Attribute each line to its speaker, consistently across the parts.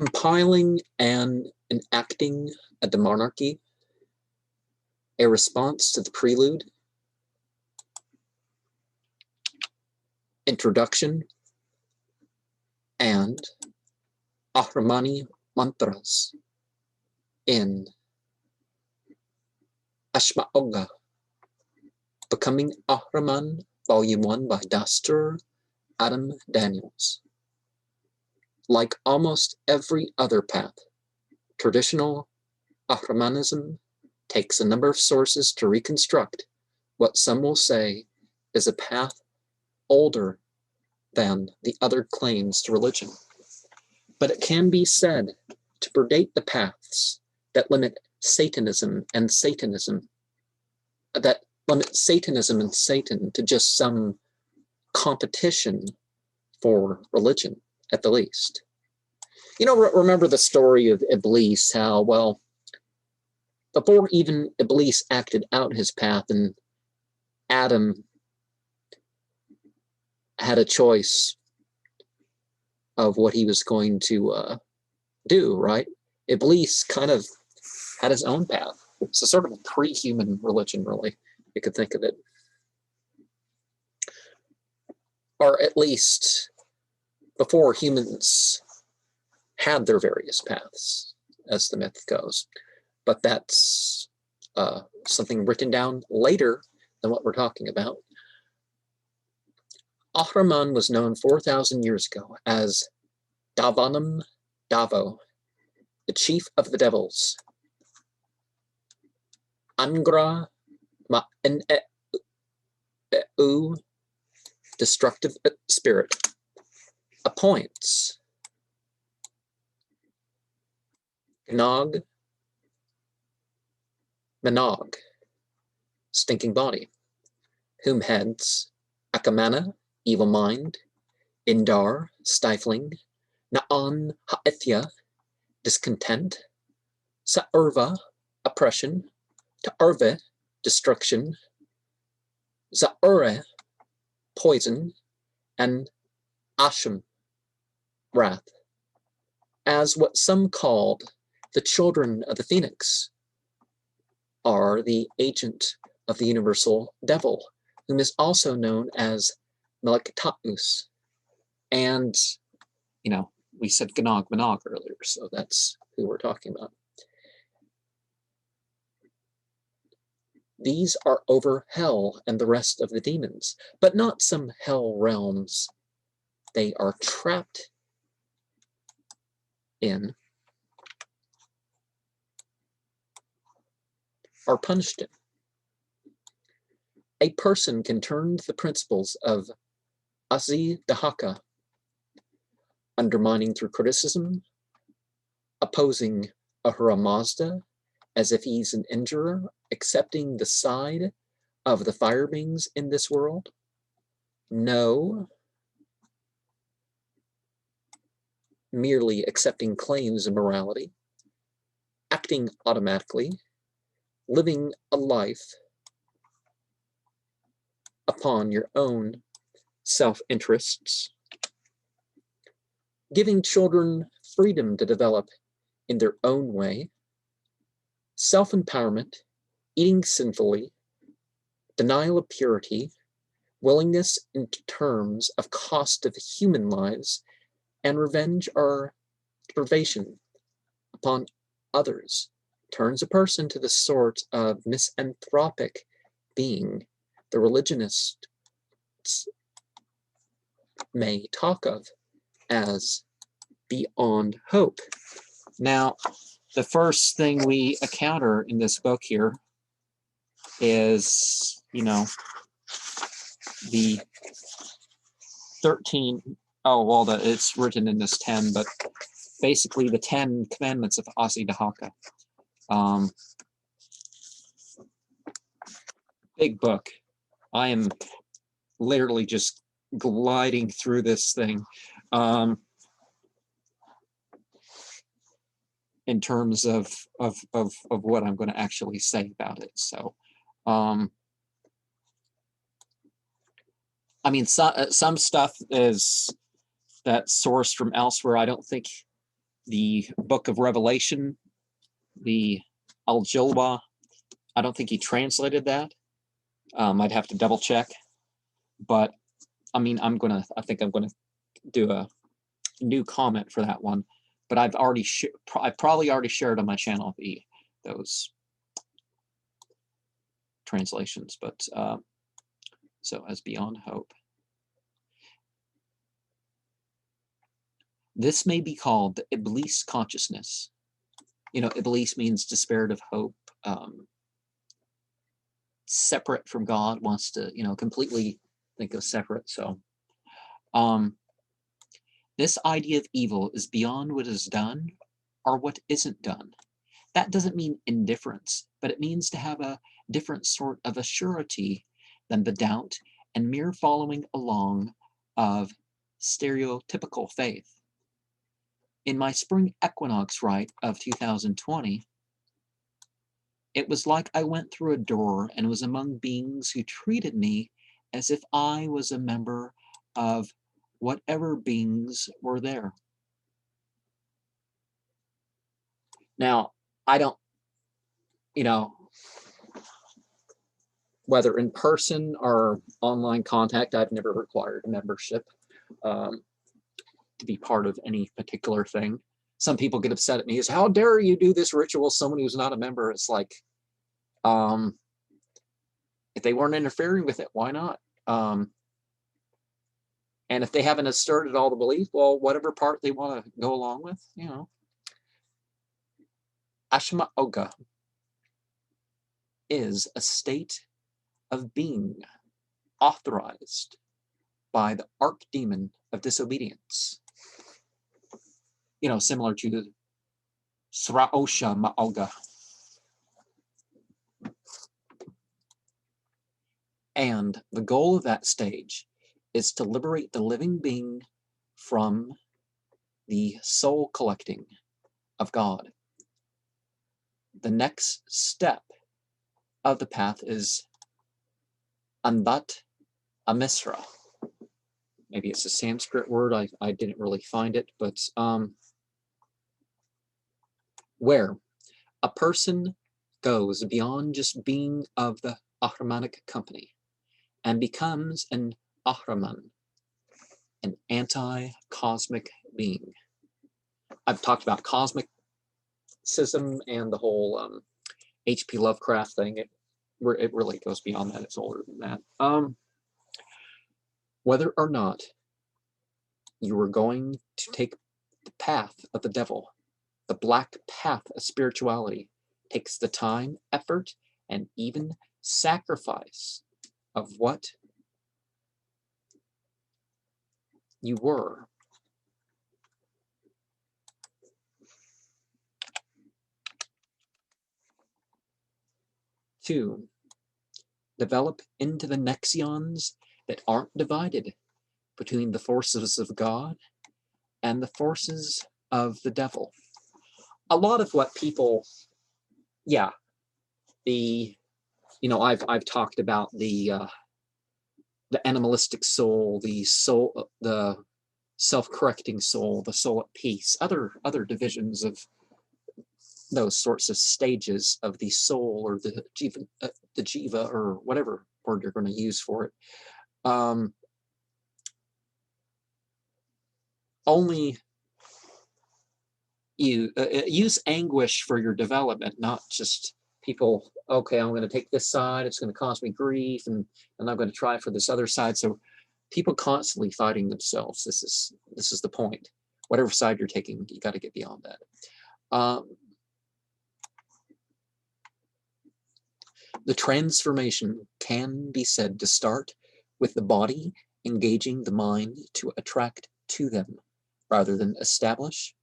Speaker 1: Compiling and enacting a Demonarchy, a response to the Prelude, Introduction, and Ahrimani Manthras in Ashemaogha, Becoming Ahriman Volume 1 by Dastur Adam Daniels. Like almost every other path, traditional Ahrimanism takes a number of sources to reconstruct what some will say is a path older than the other claims to religion. But it can be said to predate the paths that limit Satanism and Satan to just some competition for religion, at the least. You know, remember the story of Iblis, how, well, before even Iblis acted out his path and Adam had a choice of what he was going to do, right? Iblis kind of had his own path. It's a sort of a pre-human religion, really, you could think of it. Or at least before humans had their various paths, as the myth goes. But that's something written down later than what we're talking about. Ahriman was known 4,000 years ago as Davanam Davo, the chief of the devils. Angra Ma'en'u, destructive spirit, appoints Gnog Manog, stinking body, whom heads Akamana, evil mind, Indar, stifling, Na'an Ha'ithya, discontent, Sa'urva, oppression, Ta'urve, destruction, Za'ure, poison, and Ashem, wrath, as what some called the children of the phoenix are the agent of the universal devil, whom is also known as Melektaus. And, you know, we said Gnog Manog earlier, so that's who we're talking about. These are over hell and the rest of the demons, but not some hell realms they are trapped in, are punished in. A person can turn to the principles of Dahaka, undermining through criticism, opposing Ahura Mazda as if he's an injurer, accepting the side of the fire beings in this world. No, merely accepting claims of morality, acting automatically, living a life upon your own self-interests, giving children freedom to develop in their own way, self-empowerment, eating sinfully, denial of purity, willingness in terms of cost of human lives, and revenge or privation upon others, turns a person to the sort of misanthropic being the religionists may talk of as beyond hope. Now, the first thing we encounter in this book here is, you know, the 13, oh, well, it's written in this 10, but basically the 10 commandments of Dahaka. Big book. I am literally just gliding through this thing in terms of what I'm going to actually say about it. So, I mean, some stuff is that's sourced from elsewhere. I don't think the book of Revelation, the Al-Jilwa. I don't think he translated that. I'd have to double check. But I mean, I think I'm gonna do a new comment for that one. But I've probably already shared on my channel those translations. But so as Beyond Hope. This may be called the Iblis consciousness. You know, Iblis means despaired of hope, separate from God, wants to, you know, completely think of separate. So this idea of evil is beyond what is done or what isn't done. That doesn't mean indifference, but it means to have a different sort of a surety than the doubt and mere following along of stereotypical faith. In my spring equinox rite of 2020, it was like I went through a door and was among beings who treated me as if I was a member of whatever beings were there. Now, I don't, you know, whether in person or online contact, I've never required membership to be part of any particular thing. Some people get upset at me, is how dare you do this ritual, someone who's not a member? It's like, if they weren't interfering with it, why not? And if they haven't asserted all the belief, well, whatever part they want to go along with, you know. Ashemaogha is a state of being authorized by the archdemon of disobedience. You know, similar to the Ahriman. And the goal of that stage is to liberate the living being from the soul collecting of God. The next step of the path is Andat Amisra. Maybe it's a Sanskrit word, I didn't really find it, but where a person goes beyond just being of the Ahrimanic company and becomes an Ahriman, an anti-cosmic being. I've talked about cosmicism and the whole H.P. Lovecraft thing. It really goes beyond that. It's older than that. Whether or not you are going to take the path of the devil, the black path of spirituality, takes the time, effort, and even sacrifice of what you were. To develop into the nexions that aren't divided between the forces of God and the forces of the devil. A lot of what people, yeah, I've talked about the animalistic soul, the self-correcting soul, the soul at peace, other divisions of those sorts of stages of the soul, or the jiva, or whatever word you're going to use for it. Only you use anguish for your development, not just people, okay, I'm going to take this side, it's going to cause me grief, and I'm going to try for this other side. So people constantly fighting themselves. This is the point. Whatever side you're taking, you got to get beyond that. The transformation can be said to start with the body engaging the mind to attract to them, rather than establish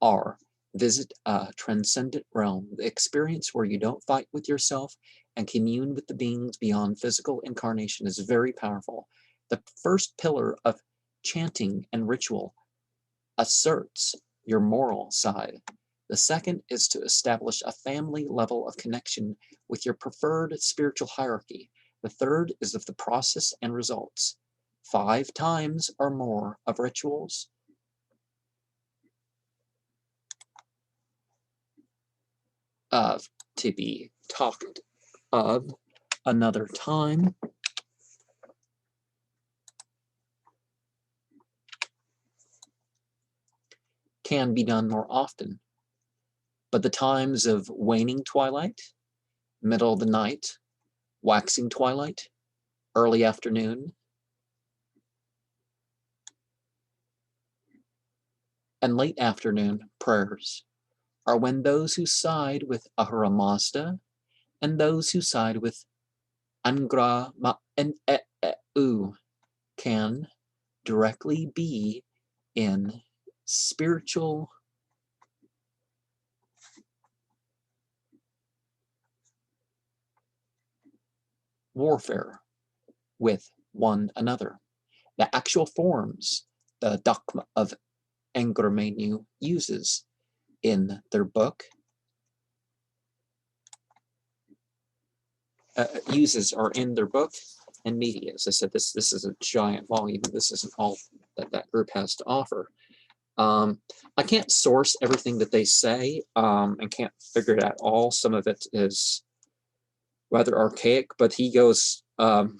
Speaker 1: or visit a transcendent realm, the experience where you don't fight with yourself and commune with the beings beyond physical incarnation is very powerful. The first pillar of chanting and ritual asserts your moral side. The second is to establish a family level of connection with your preferred spiritual hierarchy. The third is of the process and results. 5 times or more of rituals to be talked of another time. Can be done more often. But the times of waning twilight, middle of the night, waxing twilight, early afternoon, and late afternoon prayers are when those who side with Ahura Mazda and those who side with Angra Ma'u can directly be in spiritual warfare with one another. The actual forms the dogma of Ahrimani uses in their book are in their book and media. As I said, this is a giant volume. This isn't all that group has to offer. I can't source everything that they say and can't figure it out all. Some of it is rather archaic, but he goes, but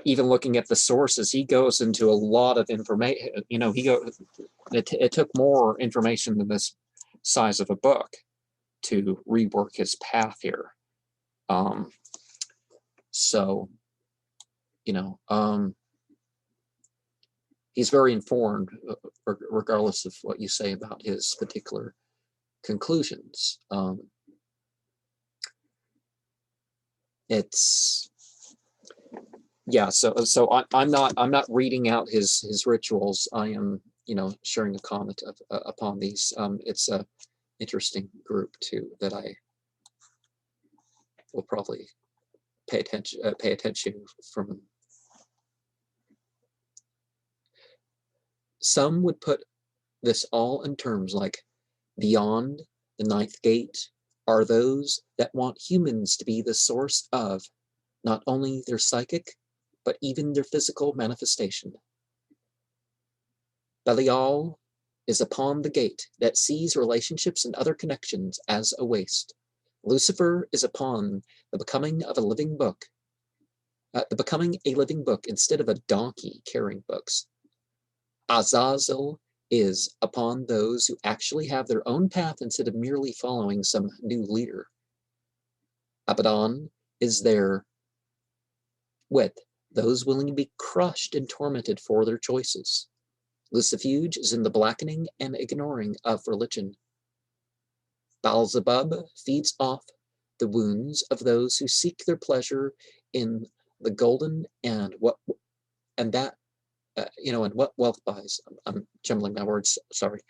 Speaker 1: even looking at the sources, he goes into a lot of information. You know, it took more information than this size of a book to rework his path here. So, you know, he's very informed, regardless of what you say about his particular conclusions. It's yeah. So I'm not reading out his rituals. I am, you know, sharing a comment upon these. It's a interesting group too that I will probably pay attention from. Some would put this all in terms like beyond the ninth gate are those that want humans to be the source of not only their psychic, but even their physical manifestation. Belial is upon the gate that sees relationships and other connections as a waste. Lucifer is upon the becoming of a living book, instead of a donkey carrying books. Azazel is upon those who actually have their own path instead of merely following some new leader. Abaddon is there with those willing to be crushed and tormented for their choices. Lucifuge is in the blackening and ignoring of religion. Beelzebub feeds off the wounds of those who seek their pleasure in the golden and what wealth buys. I'm jumbling my words, sorry.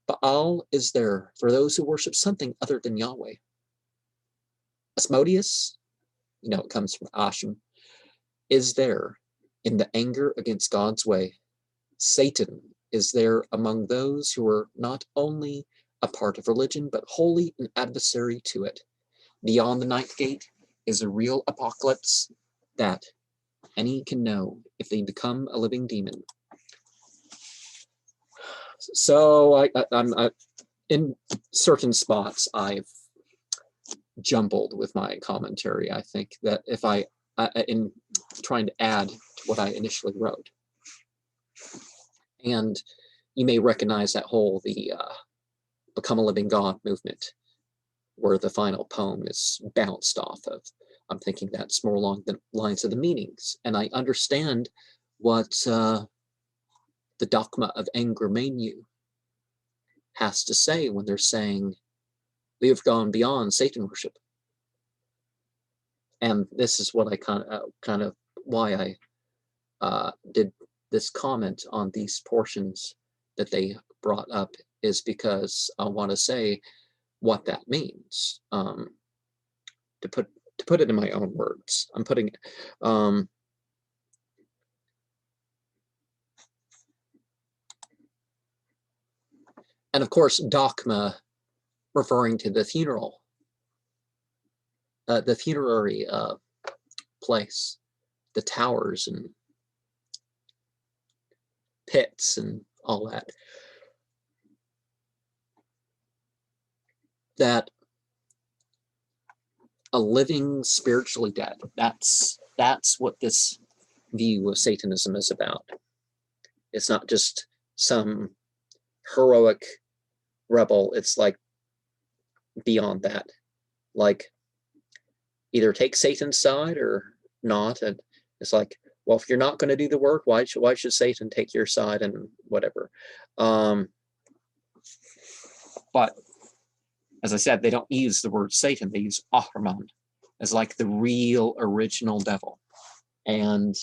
Speaker 1: Baal is there for those who worship something other than Yahweh. Asmodeus, you know, it comes from Ashem, is there in the anger against God's way. Satan is there among those who are not only a part of religion, but wholly an adversary to it. Beyond the ninth gate is a real apocalypse that any can know if they become a living demon. So I'm in certain spots I've jumbled with my commentary. I think that if in trying to add to what I initially wrote, and you may recognize that whole the Become a Living God movement, where the final poem is bounced off of. I'm thinking that's more along the lines of the meanings, and I understand what the dogma of Ahrimani has to say when they're saying we have gone beyond Satan worship. And this is what I kind of why I did this comment on these portions that they brought up, is because I want to say what that means. To put it in my own words, I'm putting it. And of course, dogma, referring to the funeral, the funerary place, the towers and pits and all that. that a living spiritually dead, that's what this view of Satanism is about. It's not just some heroic rebel. It's like beyond that. Like either take Satan's side or not. And it's like, well, if you're not going to do the work, why should Satan take your side and whatever? But as I said, they don't use the word Satan. They use Ahriman as like the real original devil. And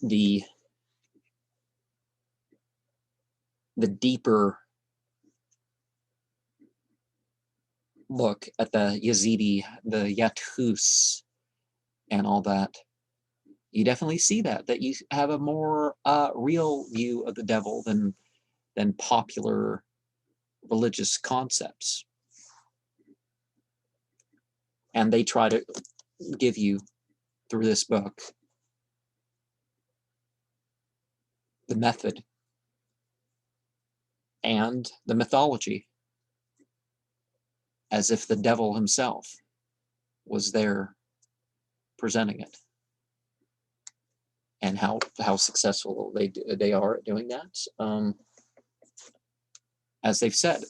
Speaker 1: the deeper look at the Yazidi, the Yatus, and all that, you definitely see that you have a more real view of the devil than popular religious concepts. And they try to give you, through this book, the method and the mythology, as if the devil himself was there presenting it, and how successful they are at doing that. As they've said,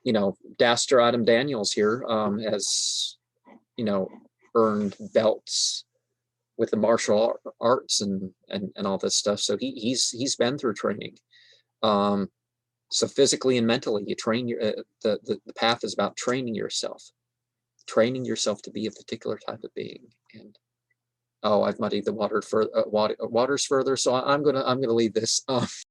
Speaker 1: you know, Dastur Adam Daniels here has, you know, earned belts with the martial arts and all this stuff. So he's been through training. So physically and mentally, you train your the path is about training yourself to be a particular type of being. And oh, I've muddied the waters further, so I'm gonna leave this.